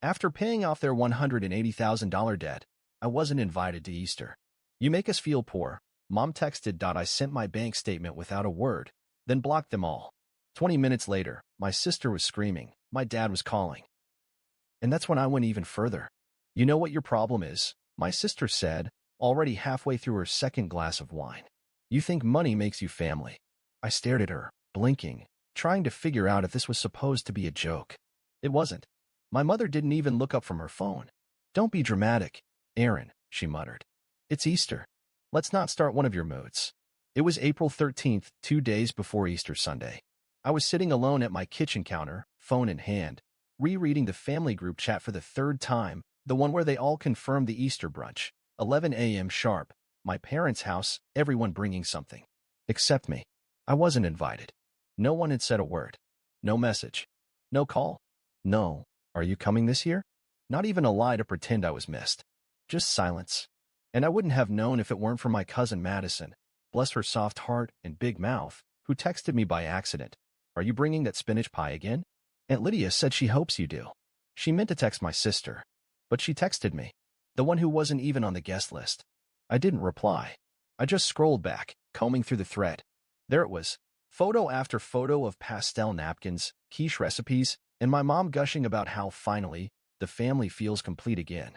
After paying off their $180,000 debt, I wasn't invited to Easter. You make us feel poor. Mom texted. I sent my bank statement without a word, then blocked them all. 20 minutes later, my sister was screaming. My dad was calling. And that's when I went even further. You know what your problem is? My sister said, already halfway through her second glass of wine. You think money makes you family. I stared at her, blinking, trying to figure out if this was supposed to be a joke. It wasn't. My mother didn't even look up from her phone. Don't be dramatic, Aaron, she muttered. It's Easter. Let's not start one of your moods. It was April 13th, 2 days before Easter Sunday. I was sitting alone at my kitchen counter, phone in hand, rereading the family group chat for the third time, the one where they all confirmed the Easter brunch, 11 a.m. sharp, my parents' house, everyone bringing something. Except me. I wasn't invited. No one had said a word. No message. No call. No, are you coming this year? Not even a lie to pretend I was missed. Just silence. And I wouldn't have known if it weren't for my cousin Madison, bless her soft heart and big mouth, who texted me by accident. Are you bringing that spinach pie again? Aunt Lydia said she hopes you do. She meant to text my sister, but she texted me, the one who wasn't even on the guest list. I didn't reply. I just scrolled back, combing through the thread. There it was, photo after photo of pastel napkins, quiche recipes, and my mom gushing about how, finally, the family feels complete again.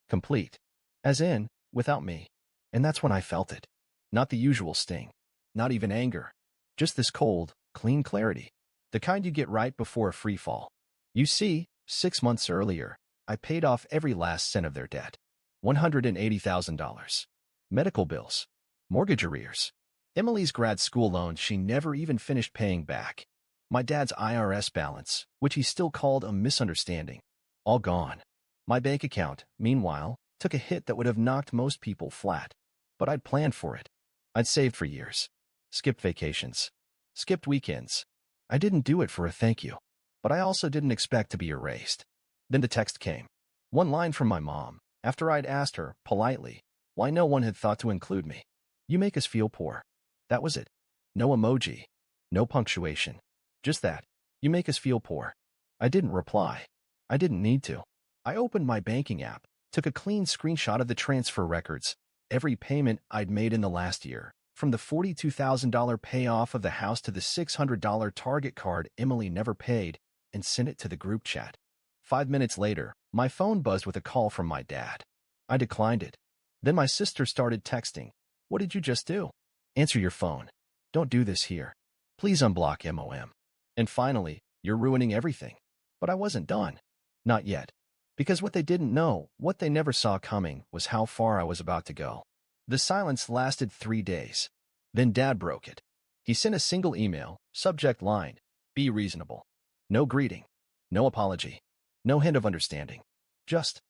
Complete. As in, without me. And that's when I felt it. Not the usual sting. Not even anger. Just this cold, clean clarity. The kind you get right before a free fall. You see, 6 months earlier, I paid off every last cent of their debt. $180,000. Medical bills. Mortgage arrears. Emily's grad school loan she never even finished paying back. My dad's IRS balance, which he still called a misunderstanding. All gone. My bank account, meanwhile, took a hit that would have knocked most people flat. But I'd planned for it. I'd saved for years. Skipped vacations. Skipped weekends. I didn't do it for a thank you. But I also didn't expect to be erased. Then the text came. One line from my mom, after I'd asked her, politely, why no one had thought to include me. You make us feel poor. That was it. No emoji. No punctuation. Just that. You make us feel poor. I didn't reply. I didn't need to. I opened my banking app, took a clean screenshot of the transfer records, every payment I'd made in the last year, from the $42,000 payoff of the house to the $600 Target card Emily never paid, and sent it to the group chat. 5 minutes later, my phone buzzed with a call from my dad. I declined it. Then my sister started texting. What did you just do? Answer your phone. Don't do this here. Please unblock MOM. And finally, you're ruining everything. But I wasn't done. Not yet. Because what they didn't know, what they never saw coming, was how far I was about to go. The silence lasted 3 days. Then Dad broke it. He sent a single email, subject line, be reasonable. No greeting. No apology. No hint of understanding. Just,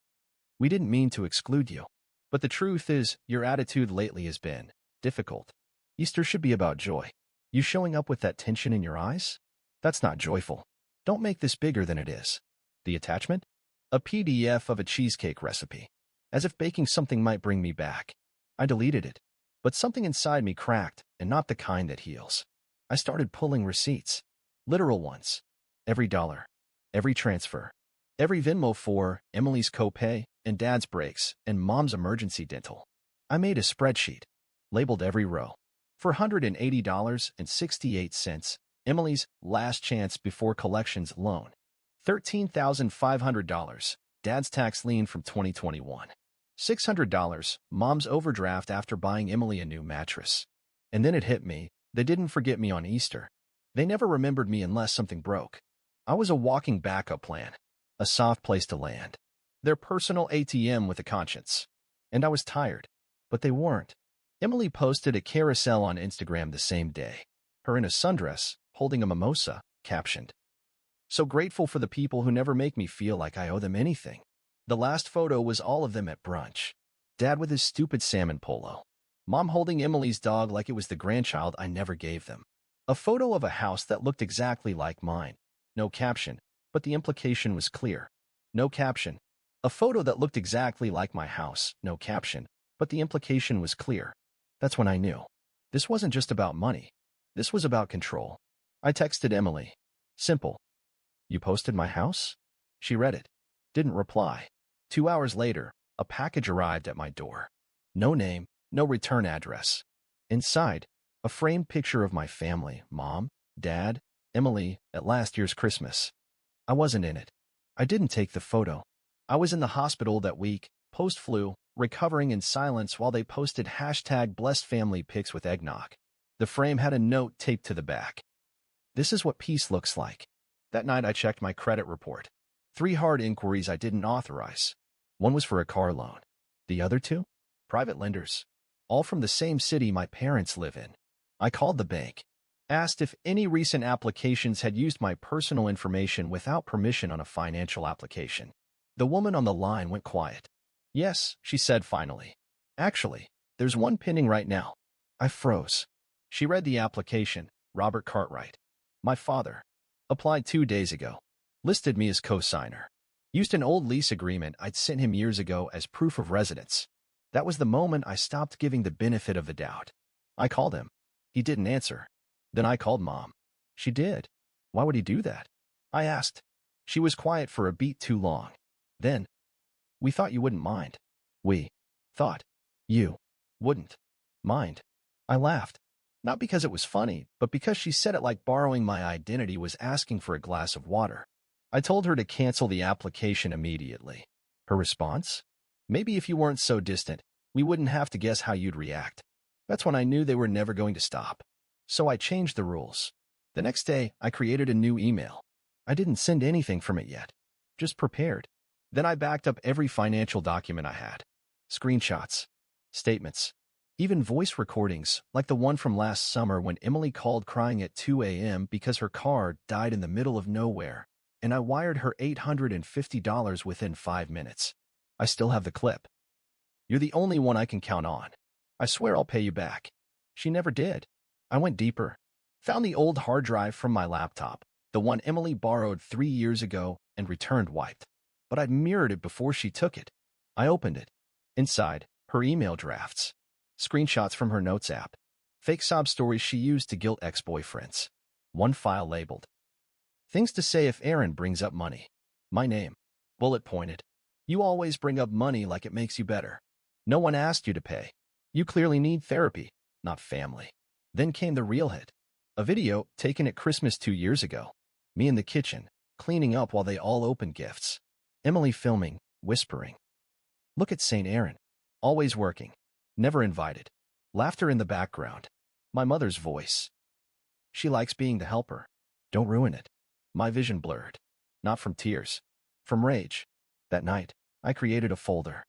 we didn't mean to exclude you. But the truth is, your attitude lately has been difficult. Easter should be about joy. You showing up with that tension in your eyes? That's not joyful. Don't make this bigger than it is. The attachment? A PDF of a cheesecake recipe. As if baking something might bring me back. I deleted it. But something inside me cracked, and not the kind that heals. I started pulling receipts. Literal ones. Every dollar. Every transfer. Every Venmo for Emily's copay, and Dad's breaks, and Mom's emergency dental. I made a spreadsheet. Labeled every row. For $180.68, Emily's last chance before collections loan. $13,500, Dad's tax lien from 2021. $600, Mom's overdraft after buying Emily a new mattress. And then it hit me, they didn't forget me on Easter. They never remembered me unless something broke. I was a walking backup plan. A soft place to land. Their personal ATM with a conscience. And I was tired. But they weren't. Emily posted a carousel on Instagram the same day. Her in a sundress, holding a mimosa, captioned, "So grateful for the people who never make me feel like I owe them anything." The last photo was all of them at brunch. Dad with his stupid salmon polo. Mom holding Emily's dog like it was the grandchild I never gave them. A photo of a house that looked exactly like mine. No caption, but the implication was clear. No caption. A photo that looked exactly like my house. No caption, but the implication was clear. That's when I knew. This wasn't just about money. This was about control. I texted Emily. Simple. You posted my house? She read it. Didn't reply. 2 hours later, a package arrived at my door. No name, no return address. Inside, a framed picture of my family, Mom, Dad, Emily, at last year's Christmas. I wasn't in it. I didn't take the photo. I was in the hospital that week, post-flu, recovering in silence while they posted #BlessedFamilyPics with eggnog. The frame had a note taped to the back. This is what peace looks like. That night I checked my credit report. 3 hard inquiries I didn't authorize. One was for a car loan. The other 2? Private lenders. All from the same city my parents live in. I called the bank. Asked if any recent applications had used my personal information without permission on a financial application. The woman on the line went quiet. Yes, she said finally. Actually, there's one pending right now. I froze. She read the application. Robert Cartwright. My father. Applied 2 days ago. Listed me as co-signer. Used an old lease agreement I'd sent him years ago as proof of residence. That was the moment I stopped giving the benefit of the doubt. I called him. He didn't answer. Then I called Mom. She did. Why would he do that? I asked. She was quiet for a beat too long. Then, we thought you wouldn't mind. We thought you wouldn't mind. I laughed. Not because it was funny, but because she said it like borrowing my identity was asking for a glass of water. I told her to cancel the application immediately. Her response? Maybe if you weren't so distant, we wouldn't have to guess how you'd react. That's when I knew they were never going to stop. So I changed the rules. The next day, I created a new email. I didn't send anything from it yet. Just prepared. Then I backed up every financial document I had. Screenshots. Statements. Even voice recordings, like the one from last summer when Emily called crying at 2 a.m. because her car died in the middle of nowhere, and I wired her $850 within 5 minutes. I still have the clip. You're the only one I can count on. I swear I'll pay you back. She never did. I went deeper. Found the old hard drive from my laptop, the one Emily borrowed 3 years ago and returned wiped. But I'd mirrored it before she took it. I opened it. Inside, her email drafts. Screenshots from her notes app. Fake sob stories she used to guilt ex-boyfriends. One file labeled. Things to say if Aaron brings up money. My name. Bullet pointed. You always bring up money like it makes you better. No one asked you to pay. You clearly need therapy, not family. Then came the real hit. A video taken at Christmas 2 years ago. Me in the kitchen, cleaning up while they all opened gifts. Emily filming, whispering. Look at St. Aaron. Always working. Never invited. Laughter in the background. My mother's voice. She likes being the helper. Don't ruin it. My vision blurred. Not from tears. From rage. That night, I created a folder.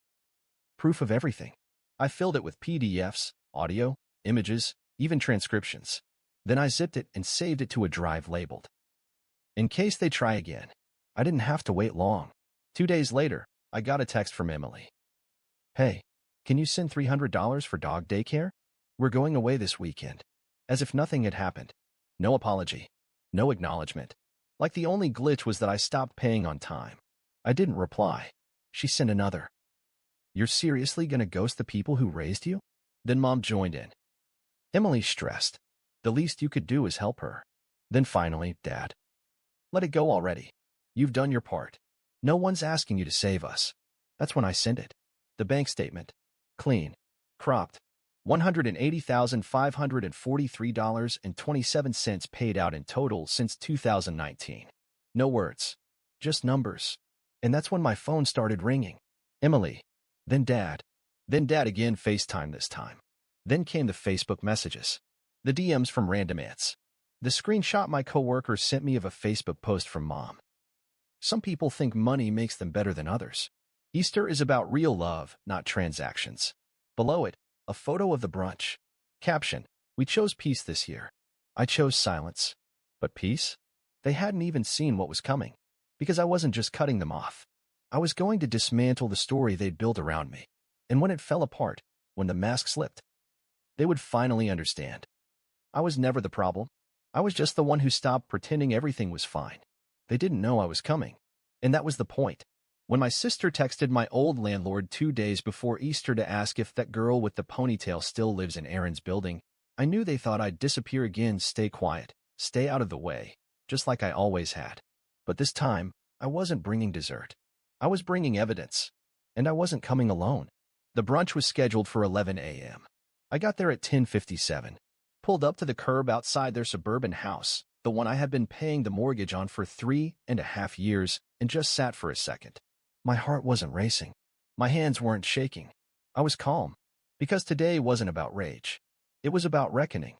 Proof of everything. I filled it with PDFs, audio, images, even transcriptions. Then I zipped it and saved it to a drive labeled. In case they try again. I didn't have to wait long. 2 days later, I got a text from Emily. Hey, can you send $300 for dog daycare? We're going away this weekend. As if nothing had happened. No apology. No acknowledgement. Like the only glitch was that I stopped paying on time. I didn't reply. She sent another. You're seriously gonna ghost the people who raised you? Then Mom joined in. Emily stressed. The least you could do is help her. Then finally, Dad. Let it go already. You've done your part. No one's asking you to save us. That's when I sent it. The bank statement. Clean. Cropped. $180,543.27 paid out in total since 2019. No words. Just numbers. And that's when my phone started ringing. Emily. Then Dad. Then Dad again, FaceTime this time. Then came the Facebook messages. The DMs from random aunts. The screenshot my coworker sent me of a Facebook post from Mom. Some people think money makes them better than others. Easter is about real love, not transactions. Below it, a photo of the brunch. Caption, we chose peace this year. I chose silence. But peace? They hadn't even seen what was coming. Because I wasn't just cutting them off. I was going to dismantle the story they'd built around me. And when it fell apart, when the mask slipped, they would finally understand. I was never the problem. I was just the one who stopped pretending everything was fine. They didn't know I was coming. And that was the point. When my sister texted my old landlord 2 days before Easter to ask if that girl with the ponytail still lives in Aaron's building, I knew they thought I'd disappear again, stay quiet, stay out of the way, just like I always had. But this time, I wasn't bringing dessert. I was bringing evidence, and I wasn't coming alone. The brunch was scheduled for 11 a.m. I got there at 10:57, pulled up to the curb outside their suburban house, the one I had been paying the mortgage on for 3.5 years, and just sat for a second. My heart wasn't racing. My hands weren't shaking. I was calm, because today wasn't about rage. It was about reckoning.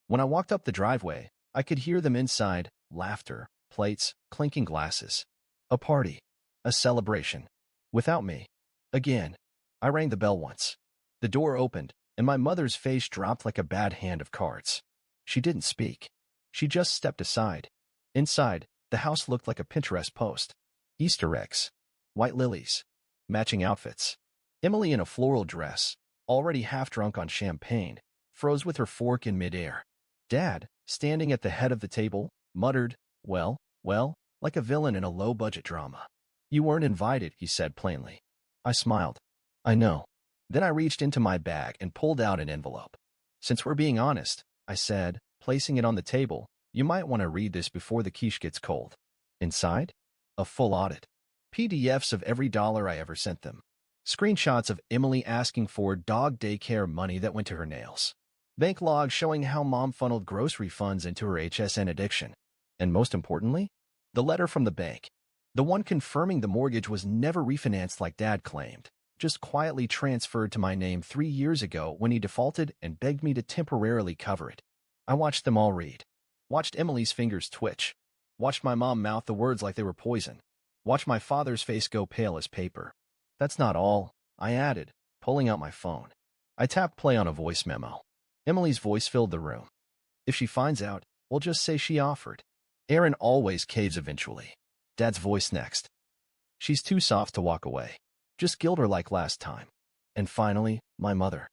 When I walked up the driveway, I could hear them inside, laughter, plates, clinking glasses. A party. A celebration. Without me. Again. I rang the bell once. The door opened, and my mother's face dropped like a bad hand of cards. She didn't speak. She just stepped aside. Inside, the house looked like a Pinterest post. Easter eggs. White lilies. Matching outfits. Emily in a floral dress, already half drunk on champagne, froze with her fork in midair. Dad, standing at the head of the table, muttered, well, like a villain in a low-budget drama. You weren't invited, he said plainly. I smiled. I know. Then I reached into my bag and pulled out an envelope. Since we're being honest, I said, placing it on the table, you might want to read this before the quiche gets cold. Inside? A full audit. PDFs of every dollar I ever sent them. Screenshots of Emily asking for dog daycare money that went to her nails. Bank logs showing how mom funneled grocery funds into her HSN addiction. And most importantly, the letter from the bank. The one confirming the mortgage was never refinanced like Dad claimed, just quietly transferred to my name 3 years ago when he defaulted and begged me to temporarily cover it. I watched them all read. Watched Emily's fingers twitch. Watched my mom mouth the words like they were poison. Watched my father's face go pale as paper. That's not all, I added, pulling out my phone. I tapped play on a voice memo. Emily's voice filled the room. If she finds out, we'll just say she offered. Aaron always caves eventually. Dad's voice next. She's too soft to walk away. Just guilt her like last time. And finally, my mother.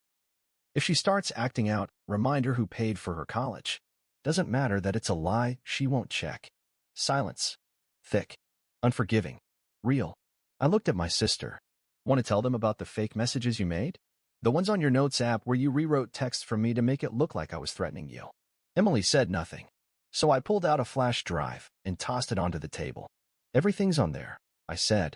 If she starts acting out, remind her who paid for her college. Doesn't matter that it's a lie, she won't check. Silence. Thick. Unforgiving. Real. I looked at my sister. Want to tell them about the fake messages you made? The ones on your notes app where you rewrote text for me to make it look like I was threatening you. Emily said nothing. So I pulled out a flash drive and tossed it onto the table. Everything's on there, I said.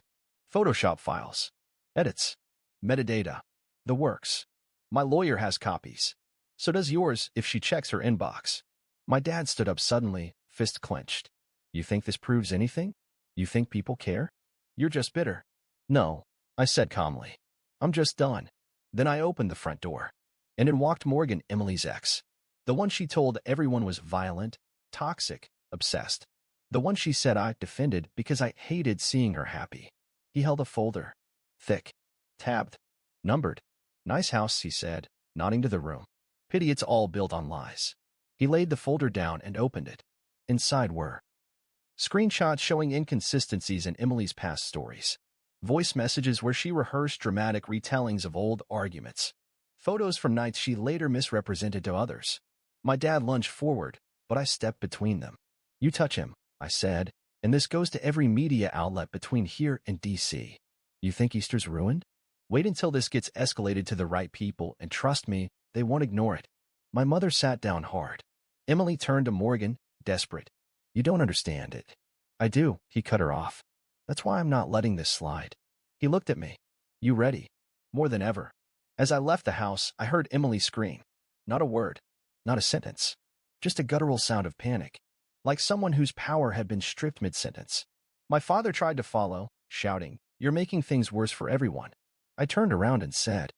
Photoshop files. Edits. Metadata. The works. My lawyer has copies. So does yours if she checks her inbox. My dad stood up suddenly, fist clenched. You think this proves anything? You think people care? You're just bitter. No, I said calmly. I'm just done. Then I opened the front door. And in walked Morgan, Emily's ex. The one she told everyone was violent, toxic, obsessed. The one she said I defended because I hated seeing her happy. He held a folder. Thick. Tabbed. Numbered. Nice house, he said, nodding to the room. Pity it's all built on lies. He laid the folder down and opened it. Inside were screenshots showing inconsistencies in Emily's past stories. Voice messages where she rehearsed dramatic retellings of old arguments. Photos from nights she later misrepresented to others. My dad lunged forward, but I stepped between them. You touch him, I said, and this goes to every media outlet between here and D.C. You think Easter's ruined? Wait until this gets escalated to the right people, and trust me, they won't ignore it. My mother sat down hard. Emily turned to Morgan, desperate. You don't understand it. I do, he cut her off. That's why I'm not letting this slide. He looked at me. You ready? More than ever. As I left the house, I heard Emily scream. Not a word. Not a sentence. Just a guttural sound of panic. Like someone whose power had been stripped mid-sentence. My father tried to follow, shouting, You're making things worse for everyone. I turned around and said,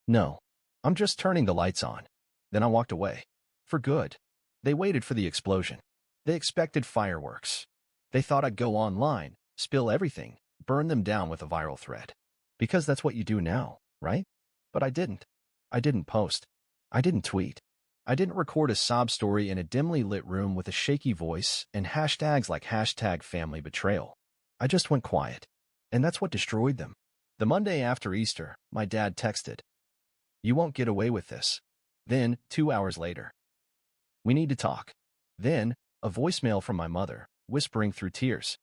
No. I'm just turning the lights on. Then I walked away. For good. They waited for the explosion. They expected fireworks. They thought I'd go online, spill everything, burn them down with a viral thread. Because that's what you do now, right? But I didn't. I didn't post. I didn't tweet. I didn't record a sob story in a dimly lit room with a shaky voice and hashtags like #FamilyBetrayal. I just went quiet. And that's what destroyed them. The Monday after Easter, my dad texted, You won't get away with this. Then, 2 hours later, we need to talk. Then, a voicemail from my mother, whispering through tears.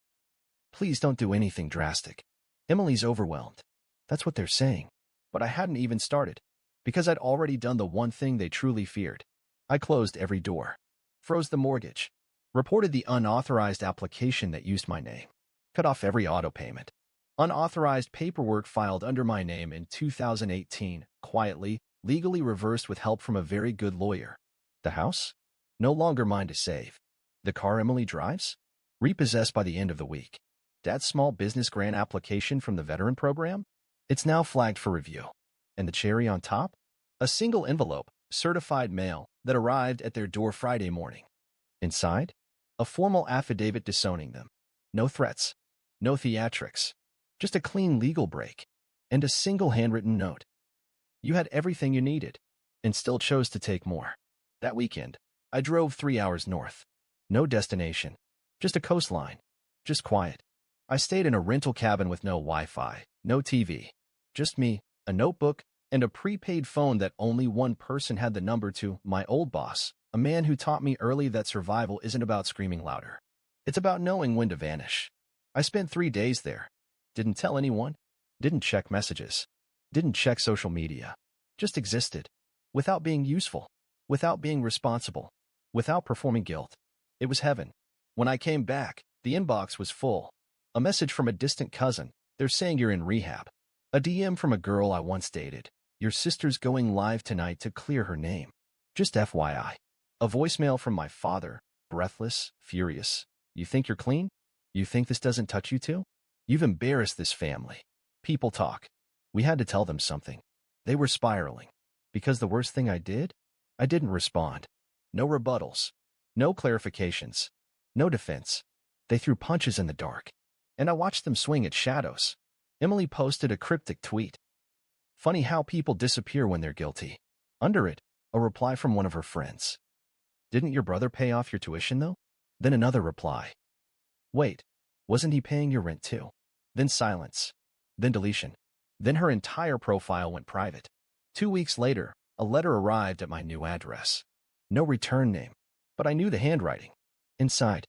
Please don't do anything drastic. Emily's overwhelmed. That's what they're saying. But I hadn't even started. Because I'd already done the one thing they truly feared. I closed every door. Froze the mortgage. Reported the unauthorized application that used my name. Cut off every auto payment. Unauthorized paperwork filed under my name in 2018, quietly, legally reversed with help from a very good lawyer. The house? No longer mine to save. The car Emily drives? Repossessed by the end of the week. Dad's small business grant application from the veteran program? It's now flagged for review. And the cherry on top? A single envelope, certified mail, that arrived at their door Friday morning. Inside? A formal affidavit disowning them. No threats. No theatrics. Just a clean legal break. And a single handwritten note. You had everything you needed, and still chose to take more. That weekend, I drove 3 hours north. No destination. Just a coastline. Just quiet. I stayed in a rental cabin with no Wi-Fi, no TV. Just me, a notebook, and a prepaid phone that only one person had the number to, my old boss, a man who taught me early that survival isn't about screaming louder. It's about knowing when to vanish. I spent 3 days there. Didn't tell anyone. Didn't check messages. Didn't check social media. Just existed. Without being useful. Without being responsible. Without performing guilt. It was heaven. When I came back, the inbox was full. A message from a distant cousin. They're saying you're in rehab. A DM from a girl I once dated. Your sister's going live tonight to clear her name. Just FYI. A voicemail from my father. Breathless, furious. You think you're clean? You think this doesn't touch you too? You've embarrassed this family. People talk. We had to tell them something. They were spiraling. Because the worst thing I didn't respond. No rebuttals. No clarifications. No defense. They threw punches in the dark. And I watched them swing at shadows. Emily posted a cryptic tweet. Funny how people disappear when they're guilty. Under it, a reply from one of her friends. Didn't your brother pay off your tuition, though? Then another reply. Wait, wasn't he paying your rent too? Then silence. Then deletion. Then her entire profile went private. 2 weeks later, a letter arrived at my new address. No return name, but I knew the handwriting. Inside.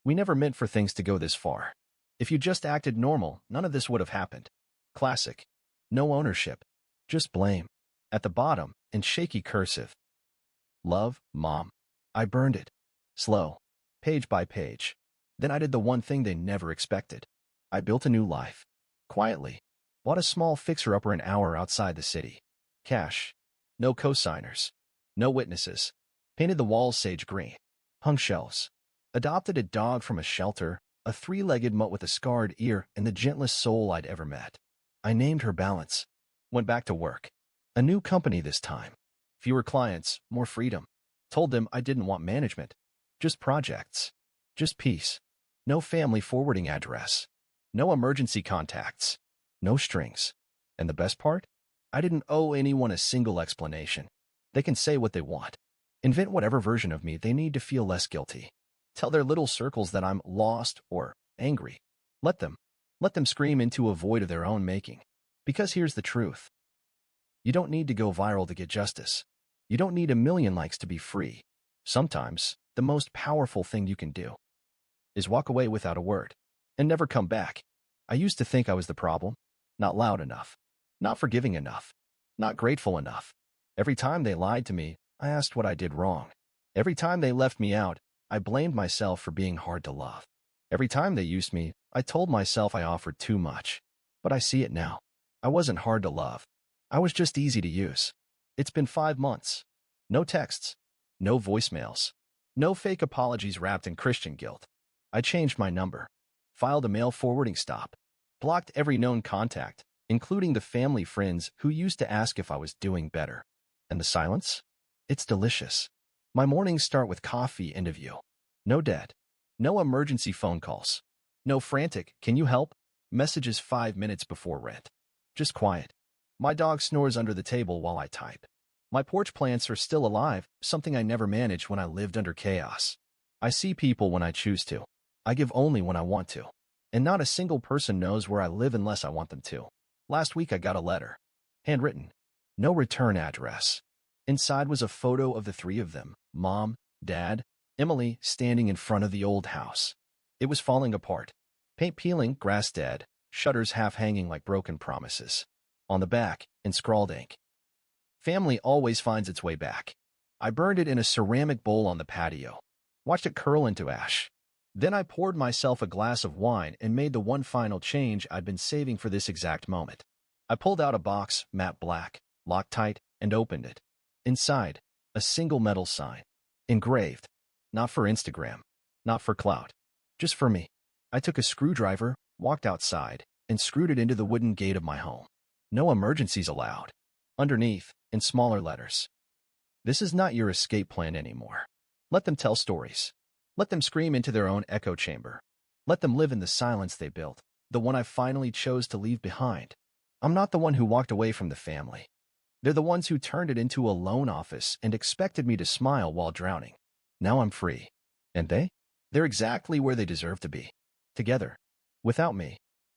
We never meant for things to go this far. If you just acted normal, none of this would have happened. Classic. No ownership. Just blame. At the bottom, in shaky cursive. Love, Mom. I burned it. Slow. Page by page. Then I did the one thing they never expected. I built a new life. Quietly. Bought a small fixer-upper an hour outside the city. Cash. No co-signers. No witnesses. Painted the walls sage green. Hung shelves. Adopted a dog from a shelter, a 3-legged mutt with a scarred ear and the gentlest soul I'd ever met. I named her Balance. Went back to work. A new company this time. Fewer clients, more freedom. Told them I didn't want management. Just projects. Just peace. No family forwarding address. No emergency contacts. No strings. And the best part? I didn't owe anyone a single explanation. They can say what they want. Invent whatever version of me they need to feel less guilty. Tell their little circles that I'm lost or angry. Let them scream into a void of their own making. Because here's the truth. You don't need to go viral to get justice. You don't need 1 million likes to be free. Sometimes, the most powerful thing you can do is walk away without a word and never come back. I used to think I was the problem. Not loud enough. Not forgiving enough. Not grateful enough. Every time they lied to me, I asked what I did wrong. Every time they left me out, I blamed myself for being hard to love. Every time they used me, I told myself I offered too much. But I see it now. I wasn't hard to love. I was just easy to use. It's been 5 months. No texts. No voicemails. No fake apologies wrapped in Christian guilt. I changed my number. Filed a mail forwarding stop. Blocked every known contact, including the family friends who used to ask if I was doing better. And the silence? It's delicious. My mornings start with coffee and a view. No debt. No emergency phone calls. No frantic, can you help? Messages 5 minutes before rent. Just quiet. My dog snores under the table while I type. My porch plants are still alive, something I never managed when I lived under chaos. I see people when I choose to. I give only when I want to. And not a single person knows where I live unless I want them to. Last week I got a letter. Handwritten. No return address. Inside was a photo of the 3 of them, Mom, Dad, Emily, standing in front of the old house. It was falling apart. Paint peeling, grass dead, shutters half hanging like broken promises. On the back, in scrawled ink. Family always finds its way back. I burned it in a ceramic bowl on the patio. Watched it curl into ash. Then I poured myself a glass of wine and made the one final change I'd been saving for this exact moment. I pulled out a box, matte black, locked tight, and opened it. Inside, a single metal sign. Engraved. Not for Instagram. Not for clout. Just for me. I took a screwdriver, walked outside, and screwed it into the wooden gate of my home. No emergencies allowed. Underneath, in smaller letters. This is not your escape plan anymore. Let them tell stories. Let them scream into their own echo chamber. Let them live in the silence they built, the one I finally chose to leave behind. I'm not the one who walked away from the family. They're the ones who turned it into a loan office and expected me to smile while drowning. Now I'm free. And they? They're exactly where they deserve to be. Together. Without me.